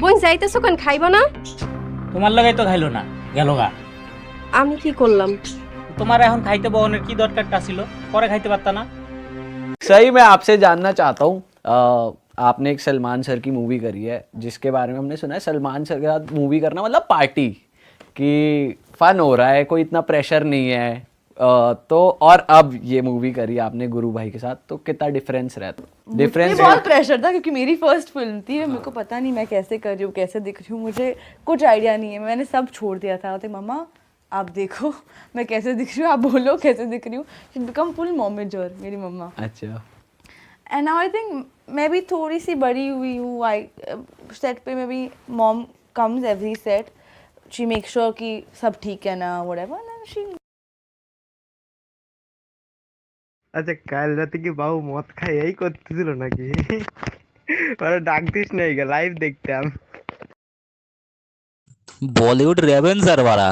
বোন যাইতেছো কেন, খাইবা না? তোমার লাগাই তো খাইলো না, গেল গা। আমি কি করলাম? তোমার এখন খাইতে বহনের কি দরকারটা ছিল? পরে খাইতে পারতা না? सही मैं आपसे जानना चाहता हूँ, आपने एक सलमान सर की मूवी करी है जिसके बारे में हमने सुना है सलमान सर के साथ मूवी करना मतलब पार्टी कि फन हो रहा है, कोई इतना प्रेशर नहीं है। तो और अब ये मूवी करी आपने गुरु भाई के साथ, तो कितना डिफरेंस रहता? मुझे बहुत प्रेशर था क्योंकि मेरी फर्स्ट फिल्म थी। मेरे को पता नहीं मैं कैसे कर रही हूँ, कैसे दिख रही हूँ, मुझे कुछ आइडिया नहीं है। मैंने सब छोड़ दिया था। तो मम्मा आप देखो मैं कैसे दिख रही हूँ, आप बोलो कैसे दिख रही हूँ। शी बिकम फुल मोमेजर मेरी मम्मा। अच्छा। एंड नाउ आई थिंक मैं भी थोड़ी सी बड़ी हुई हूँ। आई सेट पे मैं भी mom comes every set, she make sure कि सब ठीक है ना, व्हाटएवर। शी আচ্ছা, কাল রাতে কি বাবু মদ খায় এই করতেছিল নাকি? ওরা ডাক দিস নাই, লাইভ দেখতাম। बॉलीवुड रेवेंसर वाला